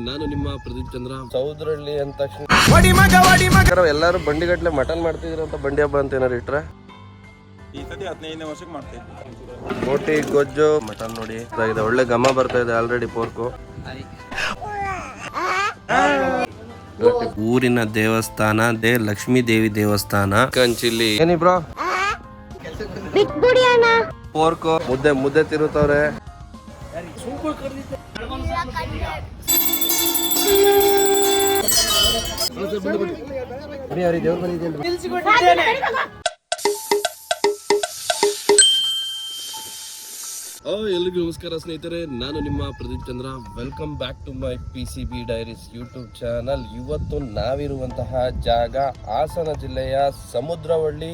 ನಾನು ನಿಮ್ಮ ಪ್ರದೀಪ್ ಚಂದ್ರ. ಸೌದರಳ್ಳಿ ಅಂದ ತಕ್ಷಣ ಎಲ್ಲಾರು ಬಂಡಿಗಟ್ಲೆ ಮಟನ್ ಮಾಡ್ತಿದ್ರಂತ ಬಂಡಿ ಹಬ್ಬ ಅಂತ ಏನಾರು ಇಟ್ರೆ ಈ ಸತಿ 15ನೇ ವರ್ಷಕ್ಕೆ ಮಾಡ್ತಿದ್ವಿ. ಬೋಟಿ ಗೊಜ್ಜು ಮಟನ್ ನೋಡಿ ಇದಾಗಿದೆ, ಒಳ್ಳೆ ಘಮ ಬರ್ತಾ ಇದೆ ಆಲ್ರೆಡಿ ಪೋರ್ಕು. ಊರಿನ ದೇವಸ್ಥಾನ ಲಕ್ಷ್ಮೀ ದೇವಿ ದೇವಸ್ಥಾನ. ಚಿಲ್ಲಿ ಏನಿ ಬ್ರೋ, ಪೋರ್ಕು ಮುದ್ದೆ ತಿರುತ್ತವ್ರೆ. ಎಲ್ರಿಗೂ ನಮಸ್ಕಾರ ಸ್ನೇಹಿತರೆ, ನಾನು ನಿಮ್ಮ Pradeep Chandra. Welcome back to my PCB diaries YouTube channel. ಇವತ್ತು ನಾವಿರುವಂತಹ ಜಾಗ ಹಾಸನ ಜಿಲ್ಲೆಯ ಸಮುದ್ರವಳ್ಳಿ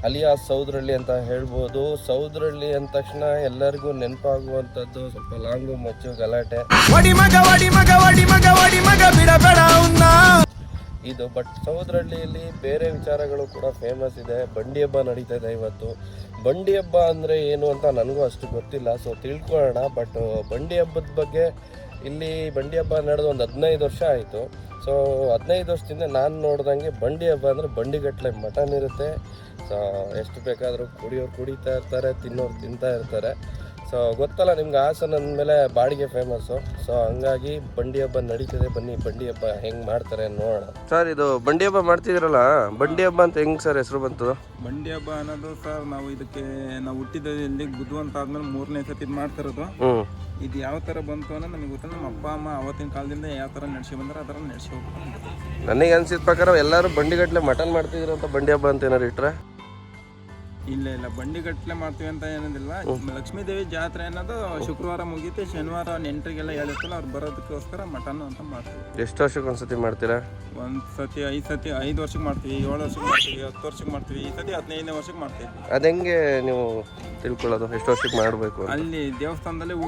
ಅಲಿಯಾಸ್ ಸೌದರಳ್ಳಿ ಅಂತ ಹೇಳ್ಬೋದು. ಸೌದರಳ್ಳಿ ಅಂದ ತಕ್ಷಣ ಎಲ್ಲರಿಗೂ ನೆನಪಾಗುವಂಥದ್ದು ಸ್ವಲ್ಪ ಲಾಂಗು ಮಚ್ಚು ಗಲಾಟೆ ಇದು. ಬಟ್ ಸೌದರಳ್ಳಿಯಲ್ಲಿ ಬೇರೆ ವಿಚಾರಗಳು ಕೂಡ ಫೇಮಸ್ ಇದೆ. ಬಂಡಿ ಹಬ್ಬ ನಡೀತಾ ಇದೆ ಇವತ್ತು. ಬಂಡಿ ಹಬ್ಬ ಅಂದರೆ ಏನು ಅಂತ ನನಗೂ ಅಷ್ಟು ಗೊತ್ತಿಲ್ಲ, ಸೊ ತಿಳ್ಕೊಳ್ಳೋಣ. ಬಟ್ ಬಂಡಿ ಹಬ್ಬದ ಬಗ್ಗೆ ಇಲ್ಲಿ ಬಂಡಿ ಹಬ್ಬ ನಡೆದು ಒಂದು 15 ವರ್ಷ ಆಯಿತು. ಸೊ 15 ವರ್ಷದಿಂದ ನಾನು ನೋಡ್ದಂಗೆ ಬಂಡಿ ಹಬ್ಬ ಅಂದರೆ ಬಂಡಿಗಟ್ಟಲೆ ಮಟನ್ ಇರುತ್ತೆ. ಸೊ ಎಷ್ಟು ಬೇಕಾದರೂ ಕುಡಿಯೋರು ಕುಡಿತಾ ಇರ್ತಾರೆ, ತಿನ್ನೋರು ತಿಂತಾ ಇರ್ತಾರೆ. ಸೊ ಗೊತ್ತಲ್ಲ ನಿಮ್ಗೆ, ಹಾಸನ ಅಂದಮೇಲೆ ಬಾಡಿಗೆ ಫೇಮಸ್ಸು. ಸೊ ಹಂಗಾಗಿ ಬಂಡಿ ಹಬ್ಬ ನಡೀತಿದೆ. ಬನ್ನಿ ಬಂಡಿ ಹಬ್ಬ ಹೆಂಗೆ ಮಾಡ್ತಾರೆ ನೋಡೋಣ. ಸರ್ ಇದು ಬಂಡಿ ಹಬ್ಬ ಮಾಡ್ತಿದ್ದೀರಲ್ಲ, ಬಂಡಿ ಹಬ್ಬ ಅಂತ ಹೆಂಗೆ ಸರ್ ಹೆಸರು ಬಂತು? ಬಂಡಿ ಹಬ್ಬ ಅನ್ನೋದು ಸರ್ ನಾವು ನಾವು ಹುಟ್ಟಿದಲ್ಲಿ ಬುದ್ಧವಂತ ಆದ್ಮೇಲೆ 3ನೇ ಸತಿ ಮಾಡ್ತಿರೋದು. ಇದು ಯಾವ ಥರ ಬಂತು ಅನ್ನೋದು ನಮಗೆ ಗೊತ್ತಿಲ್ಲ. ನಮ್ಮ ಅಪ್ಪ ಅಮ್ಮ ಅವತ್ತಿನ ಕಾಲದಿಂದ ಯಾವ ಥರ ನಡೆಸಿ ಬಂದ್ರೆ ಆ ಥರ ನಡೆಸಿ ಹೋಗ್ತಾರೆ. ನನಗೆ ಅನ್ಸಿದ ಪ್ರಕಾರ ಎಲ್ಲರೂ ಬಂಡಿಗಟ್ಟಲೆ ಮಟನ್ ಮಾಡ್ತಿದ್ದೀರಂತ ಬಂಡಿ ಹಬ್ಬ ಅಂತ ಏನಾರು ಇಟ್ರೆ? ಇಲ್ಲ, ಬಂಡಿಗಟ್ಟಲೆ ಮಾಡ್ತೀವಿ ಅಂತ ಏನಂದಿಲ್ಲ. ಲಕ್ಷ್ಮೀ ದೇವಿ ಜಾತ್ರೆ ಅನ್ನೋದು ಶುಕ್ರವಾರ ಮುಗೀತು, ಶನಿವಾರ ನೆಂಟರಿಗೆಲ್ಲ ಹೇಳಿರ್ತಲ್ಲ, ಅವ್ರು ಬರೋದಕ್ಕೋಸ್ಕರ ಮಟನ್ ಅಂತ ಮಾಡ್ತೀವಿ. ಎಷ್ಟು ವರ್ಷಕ್ಕೆ ಒಂದ್ಸತಿ ಮಾಡ್ತೀರಾ? ಒಂದು ಸತಿ 5 ವರ್ಷಕ್ಕೆ ಮಾಡ್ತೀವಿ, 7 ವರ್ಷಕ್ಕೆ ಮಾಡ್ತೀವಿ, 10 ವರ್ಷಕ್ಕೆ ಮಾಡ್ತೀವಿ. ಈ ಸತಿ 15ನೇ ವರ್ಷಕ್ಕೆ ಮಾಡ್ತೀವಿ. ಅದು ಹೆಂಗೆ ನೀವು ತಿಳ್ಕೊಳ್ಳೋದು ಎಷ್ಟು ವರ್ಷಕ್ಕೆ ಮಾಡಬೇಕು? ಅಲ್ಲಿ ದೇವಸ್ಥಾನದಲ್ಲಿ ಹೂ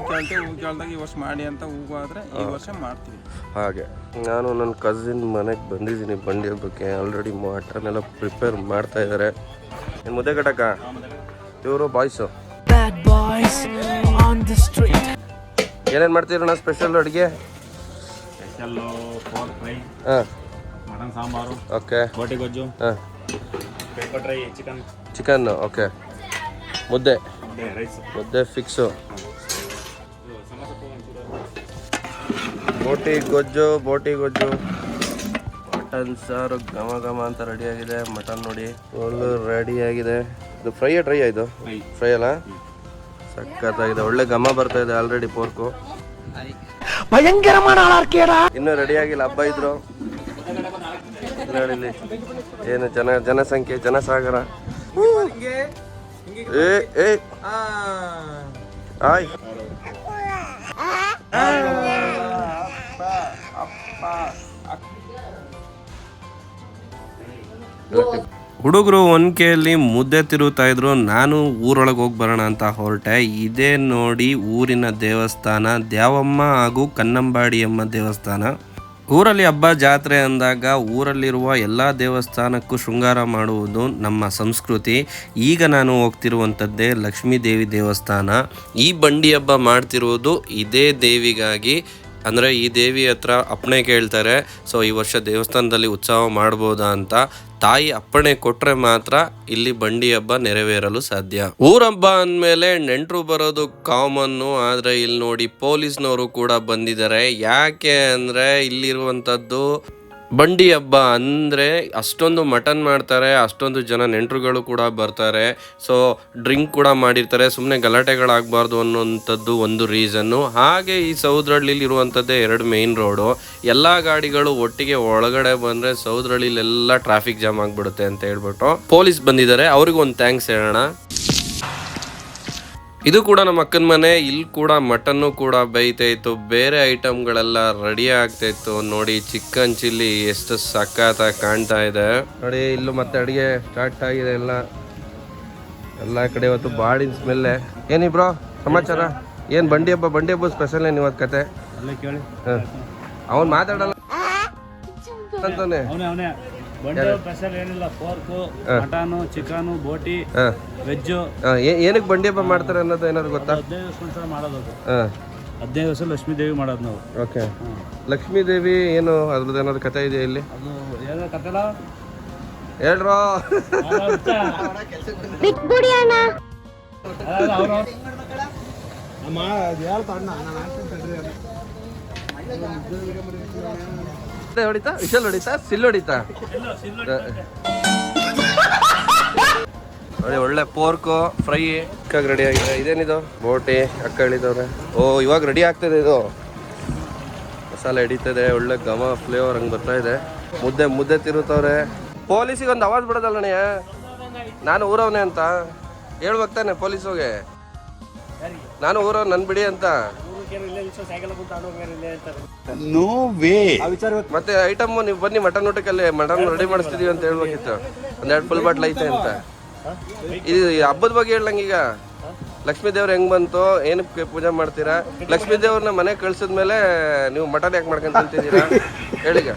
ಕೇಳ್ದಾಗ ಈ ವರ್ಷ ಮಾಡಿ ಅಂತ ಹೂವು ಆದರೆ ಈ ವರ್ಷ ಮಾಡ್ತೀವಿ. ಹಾಗೆ ನಾನು ನನ್ನ ಕಸಿನ್ ಮನೆಗೆ ಬಂದಿದ್ದೀನಿ ಬಂಡಿ ಹಬ್ಬಕ್ಕೆ. ಆಲ್ರೆಡಿ ಮಟನ್ ಎಲ್ಲ ಪ್ರಿಪೇರ್ ಮಾಡ್ತಾ ಇದ್ದಾರೆ. ಏನು ಮುದ್ದೆ ಕಟ್ಟಕ್ಕ ಇವರು ಬಾಯ್ಸು. ಏನೇನು ಮಾಡ್ತೀರಣ್ಣ ಸ್ಪೆಷಲ್ ಅಡುಗೆ? Special pork fry, mutton sambar, okay, ಬೋಟಿ ಗೊಜ್ಜು, ಪೇಪರ್ ಡ್ರೈ, ಚಿಕನ್, ಓಕೆ, ಮುದ್ದೆ ರೈಸ್, ಮುದ್ದೆ ಫಿಕ್ಸು, ಬೋಟಿ ಗೊಜ್ಜು, ಮಟನ್ ಸಾರು ಘಮ ಘಮ ಅಂತ ರೆಡಿಯಾಗಿದೆ. ಮಟನ್ ನೋಡಿ ಒಳ್ಳೆ ರೆಡಿಯಾಗಿದೆ. ಇದು ಡ್ರೈ ಇದು ಫ್ರೈ ಅಲ್ಲ, ಸಖತ್ತಾಗಿದೆ, ಒಳ್ಳೆ ಘಮ ಬರ್ತಾ ಇದೆ ಆಲ್ರೆಡಿ ಪೋರ್ಕು. ಭಯಂಕರ ಇನ್ನೂ ರೆಡಿಯಾಗಿಲ್ಲ, ಹಬ್ಬ ಇದ್ರು ನೋಡಿ. ಏನು ಜನಸಂಖ್ಯೆ, ಜನಸಾಗರ. ಆಯ್ ಹುಡುಗರು ಒನ್ಕೆಯಲ್ಲಿ ಮುದ್ದೆ ತಿರುತ್ತಾ ಇದ್ರು. ನಾನು ಊರೊಳಗೆ ಹೋಗಿ ಬರೋಣ ಅಂತ ಹೊರಟೆ. ಇದೇ ನೋಡಿ ಊರಿನ ದೇವಸ್ಥಾನ, ದ್ಯಾವಮ್ಮ ಹಾಗೂ ಕನ್ನಂಬಾಡಿಯಮ್ಮ ದೇವಸ್ಥಾನ. ಊರಲ್ಲಿ ಹಬ್ಬ ಜಾತ್ರೆ ಅಂದಾಗ ಊರಲ್ಲಿರುವ ಎಲ್ಲ ದೇವಸ್ಥಾನಕ್ಕೂ ಶೃಂಗಾರ ಮಾಡುವುದು ನಮ್ಮ ಸಂಸ್ಕೃತಿ. ಈಗ ನಾನು ಹೋಗ್ತಿರುವಂಥದ್ದೇ ಲಕ್ಷ್ಮೀ ದೇವಿ ದೇವಸ್ಥಾನ. ಈ ಬಂಡಿ ಹಬ್ಬ ಮಾಡ್ತಿರುವುದು ಇದೇ ದೇವಿಗಾಗಿ. ಅಂದರೆ ಈ ದೇವಿ ಹತ್ರ ಅಪ್ಪಣೆ ಕೇಳ್ತಾರೆ. ಸೊ ಈ ವರ್ಷ ದೇವಸ್ಥಾನದಲ್ಲಿ ಉತ್ಸವ ಮಾಡ್ಬೋದಾ ಅಂತ ತಾಯಿ ಅಪ್ಪಣೆ ಕೊಟ್ಟರೆ ಮಾತ್ರ ಇಲ್ಲಿ ಬಂಡಿ ಹಬ್ಬ ನೆರವೇರಲು ಸಾಧ್ಯ. ಊರಹಬ್ಬ ಅಂದಮೇಲೆ ನೆಂಟರು ಬರೋದು ಕಾಮನ್ನು. ಆದರೆ ಇಲ್ಲಿ ನೋಡಿ ಪೊಲೀಸ್ನವರು ಕೂಡ ಬಂದಿದ್ದಾರೆ. ಯಾಕೆ ಅಂದರೆ ಇಲ್ಲಿರುವಂಥದ್ದು ಬಂಡಿ ಹಬ್ಬ ಅಂದರೆ ಅಷ್ಟೊಂದು ಮಟನ್ ಮಾಡ್ತಾರೆ, ಅಷ್ಟೊಂದು ಜನ ನೆಂಟರುಗಳು ಕೂಡ ಬರ್ತಾರೆ. ಸೊ ಡ್ರಿಂಕ್ ಕೂಡ ಮಾಡಿರ್ತಾರೆ. ಸುಮ್ಮನೆ ಗಲಾಟೆಗಳಾಗಬಾರ್ದು ಅನ್ನೋಂಥದ್ದು ಒಂದು ರೀಸನ್ನು. ಹಾಗೆ ಈ ಸೌದರಳ್ಳಿಲಿ ಇರುವಂಥದ್ದೇ 2 ಮೇನ್ ರೋಡು. ಎಲ್ಲ ಗಾಡಿಗಳು ಒಟ್ಟಿಗೆ ಒಳಗಡೆ ಬಂದರೆ ಸೌದರಳ್ಳಿಲೆಲ್ಲ ಟ್ರಾಫಿಕ್ ಜಾಮ್ ಆಗಿಬಿಡುತ್ತೆ ಅಂತ ಹೇಳ್ಬಿಟ್ಟು ಪೊಲೀಸ್ ಬಂದಿದ್ದಾರೆ. ಅವ್ರಿಗೂ ಒಂದು ಥ್ಯಾಂಕ್ಸ್ ಹೇಳೋಣ. ಇದು ಕೂಡ ನಮ್ಮ ಅಕ್ಕನ ಮನೆ. ಇಲ್ಲಿ ಕೂಡ ಮಟನ್ನು ಕೂಡ ಬೇಯ್ತಾಯಿತ್ತು, ಬೇರೆ ಐಟಮ್ಗಳೆಲ್ಲ ರೆಡಿ ಆಗ್ತಾಯಿತ್ತು. ನೋಡಿ ಚಿಕನ್ ಚಿಲ್ಲಿ ಎಷ್ಟು ಸಖತ್ತಾಗಿ ಕಾಣ್ತಾ ಇದೆ ನೋಡಿ. ಇಲ್ಲೂ ಮತ್ತೆ ಅಡುಗೆ ಸ್ಟಾರ್ಟ್ ಆಗಿದೆ. ಎಲ್ಲ ಕಡೆ ಇವತ್ತು ಬಾಡಿನ ಸ್ಮೆಲ್ಲೆ. ಏನಿಬ್ರೋ ಸಮಾಚಾರ? ಏನು ಬಂಡಿ ಹಬ್ಬ ಸ್ಪೆಷಲ್ ಏನು ಇವತ್ತು ಕತೆ? ಅವ್ನು ಮಾತಾಡಲ್ಲ ಅಂತಾನೆ. ಸ್ಪೆಷಲ್ ಏನಿಲ್ಲ, ಪೋರ್ಕು, ಮಟನು, ಚಿಕನು, ಬೋಟಿ, ವೆಜ್ಜು. ಏನಕ್ಕೆ ಬಂಡಿ ಹಬ್ಬ ಮಾಡ್ತಾರೆ ಅನ್ನೋದು ಏನಾದ್ರು ಗೊತ್ತಾ? 15 ವರ್ಷ ಮಾಡೋದು. 15 ವರ್ಷ ಲಕ್ಷ್ಮೀ ದೇವಿ ಮಾಡೋದು ನಾವು. ಓಕೆ. ಲಕ್ಷ್ಮೀ ದೇವಿ ಏನು ಅದ್ರದ್ದು ಏನಾದ್ರು ಕಥೆ ಇದೆಯಾ ಇಲ್ಲಿ? ಅದು ಏನೋ ಕಥೆಲ್ಲ ಹೇಳ್ರೋ. ಹೊಡಿತಾ ವಿಶಲ್ ಹೊಡಿತಾ ಸಿಲ್ ಹೊಡಿತಾ ನೋಡಿ. ಒಳ್ಳೆ ಪೋರ್ಕು ಫ್ರೈ ಅಕ್ಕಾಗ ರೆಡಿ ಆಗಿದೆ. ಇದೇನಿದು? ಬೋಟಿ ಅಕ್ಕ ಹೇಳಿದವ್ರೆ. ಓ ಇವಾಗ ರೆಡಿ ಆಗ್ತದೆ ಇದು. ಮಸಾಲೆ ಹಿಡಿತದೆ, ಒಳ್ಳೆ ಘಮ ಫ್ಲೇವರ್ ಹಂಗೆ ಬರ್ತಾ ಇದೆ. ಮುದ್ದೆ ತಿರುತ್ತವ್ರೆ. ಪೊಲೀಸಿಗೆ ಒಂದು ಅವಾಜ್ ಬಿಡೋದಲ್ಲ ಅಣ್ಣಯ್ಯ, ನಾನು ಊರವನೇ ಅಂತ ಹೇಳ್ಬೇಕು ತಾನೆ ಪೊಲೀಸೋಗೆ. ನಾನು ಊರವ್ ನನ್ ಬಿಡಿ ಅಂತ. ಮತ್ತೆ ಐಟಮ್ ನೀವು ಬನ್ನಿ ಮಟನ್ ಊಟಕ್ಕಲ್ಲಿ ಮಟನ್ ರೆಡಿ ಮಾಡಿಸ್ತಿದೀವಿ ಅಂತ ಹೇಳ್ಬೇಕಿತ್ತು. ಒಂದೆರಡು ಫುಲ್ ಬಾಟ್ಲ್ ಐತೆ ಅಂತ. ಇದು ಹಬ್ಬದ ಬಗ್ಗೆ ಹೇಳಂಗೀಗ. ಲಕ್ಷ್ಮೀ ದೇವ್ರು ಹೆಂಗ್ ಬಂತು, ಏನಕ್ಕೆ ಪೂಜೆ ಮಾಡ್ತೀರಾ? ಲಕ್ಷ್ಮೀ ದೇವ್ರನ್ನ ಮನೆ ಕಳ್ಸಿದ್ಮೇಲೆ ನೀವು ಮಟನ್ ಯಾಕೆ ಮಾಡ್ಕೊಂತ ತಿಂತಿದ್ದೀರಾ ಹೇಳಿಗ?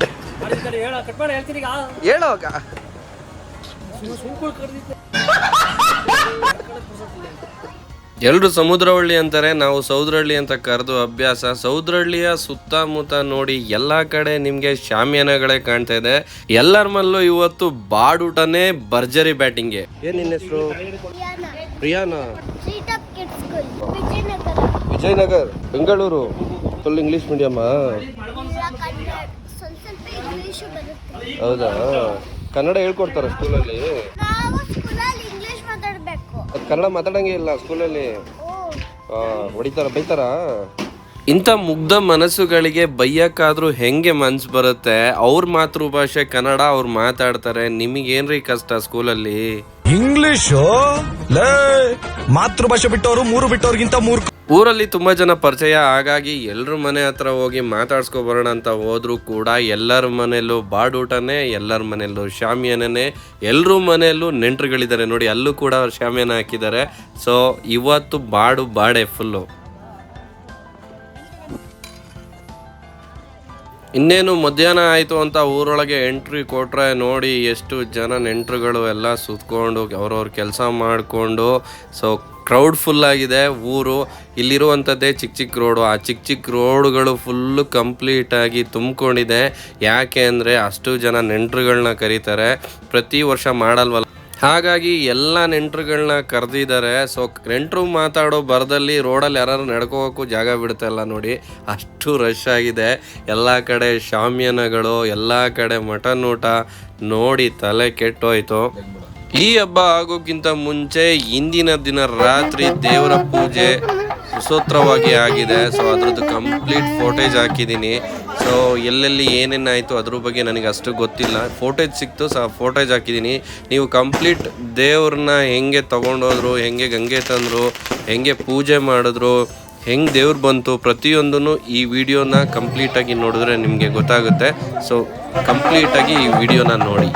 ಹೇಳೋಗ ಎಲ್ರು ಸಮುದ್ರಹಳ್ಳಿ ಅಂತಾರೆ, ನಾವು ಸೌದ್ರಹಳ್ಳಿ ಅಂತ ಕರೆದು ಅಭ್ಯಾಸ. ಸೌದ್ರಹಳ್ಳಿಯ ಸುತ್ತಮುತ್ತ ನೋಡಿ ಎಲ್ಲಾ ಕಡೆ ನಿಮ್ಗೆ ಶಾಮಿಯಾನಗಳೇ ಕಾಣ್ತಾ ಇದೆ. ಎಲ್ಲರ ಮಲ್ಲೂ ಇವತ್ತು ಬಾಡೂಟನೇ ಭರ್ಜರಿ ಬ್ಯಾಟಿಂಗ್ಗೆ. ಏನ್ ನಿನ್ನ ಹೆಸರು? ಪ್ರಿಯಾನಾ. ವಿಜಯನಗರ್, ಬೆಂಗಳೂರು. ಫುಲ್ ಇಂಗ್ಲಿಷ್ ಮೀಡಿಯಮ್ಮ? ಹೌದಾ? ಕನ್ನಡ ಹೇಳ್ಕೊಡ್ತಾರ ಸ್ಕೂಲಲ್ಲಿ? ಕನ್ನಡ ಮಾತಾಡಂಗೆ ಇಲ್ಲ ಸ್ಕೂಲಲ್ಲಿ. ಹೊಡಿತಾರ, ಬೈತಾರ? ಇಂಥ ಮುಗ್ಧ ಮನಸ್ಸುಗಳಿಗೆ ಬೈಯಕ್ಕಾದ್ರೂ ಹೆಂಗೆ ಮನ್ಸು ಬರುತ್ತೆ? ಅವ್ರ ಮಾತೃಭಾಷೆ ಕನ್ನಡ, ಅವ್ರು ಮಾತಾಡ್ತಾರೆ. ನಿಮಗೇನ್ರಿ ಕಷ್ಟ ಸ್ಕೂಲಲ್ಲಿ? ಇಂಗ್ಲಿಷು ಮಾತೃಭಾಷೆ ಬಿಟ್ಟವರು 3 ಬಿಟ್ಟವ್ರಿಗಿಂತ 3. ಊರಲ್ಲಿ ತುಂಬಾ ಜನ ಪರಿಚಯ, ಹಾಗಾಗಿ ಎಲ್ರ ಮನೆ ಹತ್ರ ಹೋಗಿ ಮಾತಾಡ್ಸ್ಕೊ ಬರೋಣ ಅಂತ ಹೋದ್ರು ಕೂಡ ಎಲ್ಲರ ಮನೆಯಲ್ಲೂ ಬಾಡೂಟನೇ, ಎಲ್ಲರ ಮನೆಯಲ್ಲೂ ಶಾಮಿಯಾನೇ, ಎಲ್ರ ಮನೆಯಲ್ಲೂ ನೆಂಟರುಗಳಿದ್ದಾರೆ ನೋಡಿ. ಅಲ್ಲೂ ಕೂಡ ಶಾಮಿಯಾನ ಹಾಕಿದ್ದಾರೆ. ಸೊ ಇವತ್ತು ಬಾಡೆ ಫುಲ್ಲು. ಇನ್ನೇನು ಮಧ್ಯಾಹ್ನ ಆಯಿತು ಅಂತ ಊರೊಳಗೆ ಎಂಟ್ರಿ ಕೊಟ್ರೆ ನೋಡಿ ಎಷ್ಟು ಜನ ನೆಂಟರುಗಳು ಎಲ್ಲ ಸುತ್ಕೊಂಡು ಅವ್ರವ್ರ ಕೆಲಸ ಮಾಡಿಕೊಂಡು. ಸೊ ಕ್ರೌಡ್ ಫುಲ್ ಆಗಿದೆ ಊರು. ಇಲ್ಲಿರುವಂಥದ್ದೇ ಚಿಕ್ಕ ರೋಡು. ಆ ಚಿಕ್ಕ ರೋಡುಗಳು ಫುಲ್ಲು ಕಂಪ್ಲೀಟಾಗಿ ತುಂಬಿಕೊಂಡಿದೆ. ಯಾಕೆ ಅಂದರೆ ಅಷ್ಟು ಜನ ನೆಂಟರುಗಳನ್ನ ಕರೀತಾರೆ. ಪ್ರತಿ ವರ್ಷ ಮಾಡಲ್ವಲ್ಲ, ಹಾಗಾಗಿ ಎಲ್ಲ ನೆಂಟರುಗಳನ್ನ ಕರೆದಿದ್ದಾರೆ. ಸೊ ನೆಂಟರು ಮಾತಾಡೋ ಬರದಲ್ಲಿ ರೋಡಲ್ಲಿ ಯಾರು ನಡ್ಕೋಬೇಕು ಜಾಗ ಬಿಡ್ತಾಯಿಲ್ಲ ನೋಡಿ, ಅಷ್ಟು ರಶ್ ಆಗಿದೆ. ಎಲ್ಲ ಕಡೆ ಶಾಮಿಯಾನಗಳು, ಎಲ್ಲ ಕಡೆ ಮಟನ್ ಊಟ ನೋಡಿ ತಲೆ ಕೆಟ್ಟೋಯ್ತು. ಈ ಹಬ್ಬ ಆಗೋಕ್ಕಿಂತ ಮುಂಚೆ ಇಂದಿನ ದಿನ ರಾತ್ರಿ ದೇವರ ಪೂಜೆ ಸುಸೂತ್ರವಾಗಿ ಆಗಿದೆ. ಸೊ ಅದ್ರದ್ದು ಕಂಪ್ಲೀಟ್ ಫೋಟೇಜ್ ಹಾಕಿದ್ದೀನಿ. ಸೊ ಎಲ್ಲೆಲ್ಲಿ ಏನೇನಾಯಿತು ಅದ್ರ ಬಗ್ಗೆ ನನಗೆ ಅಷ್ಟು ಗೊತ್ತಿಲ್ಲ. ಫೋಟೇಜ್ ಸಿಕ್ತು, ಸೊ ಫೋಟೇಜ್ ಹಾಕಿದ್ದೀನಿ. ನೀವು ಕಂಪ್ಲೀಟ್ ದೇವ್ರನ್ನ ಹೆಂಗೆ ತೊಗೊಂಡೋದ್ರು, ಹೆಂಗೆ ಗಂಗೆ ತಂದರು, ಹೆಂಗೆ ಪೂಜೆ ಮಾಡಿದ್ರು, ಹೆಂಗೆ ದೇವ್ರು ಬಂತು, ಪ್ರತಿಯೊಂದೂ ಈ ವಿಡಿಯೋನ ಕಂಪ್ಲೀಟಾಗಿ ನೋಡಿದ್ರೆ ನಿಮಗೆ ಗೊತ್ತಾಗುತ್ತೆ. ಸೊ ಕಂಪ್ಲೀಟಾಗಿ ಈ ವಿಡಿಯೋನ ನೋಡಿ.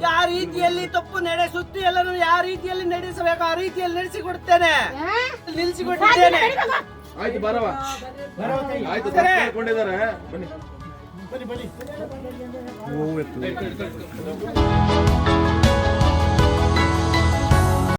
ಯಾವ ರೀತಿಯಲ್ಲಿ ತಪ್ಪು ನಡೆಸುತ್ತಿ ಎಲ್ಲರೂ ಯಾವ ರೀತಿಯಲ್ಲಿ ನಡೆಸಬೇಕು ಆ ರೀತಿಯಲ್ಲಿ ನಡೆಸಿಕೊಡುತ್ತೇನೆ, ನಿಲ್ಲಿಸಿಕೊಟ್ಟಿದ್ದೇನೆ. ಆಯ್ತು ಬರವ ಆಯ್ತು ಕೊಂಡಿದ್ದಾರೆ ಬನ್ನಿ.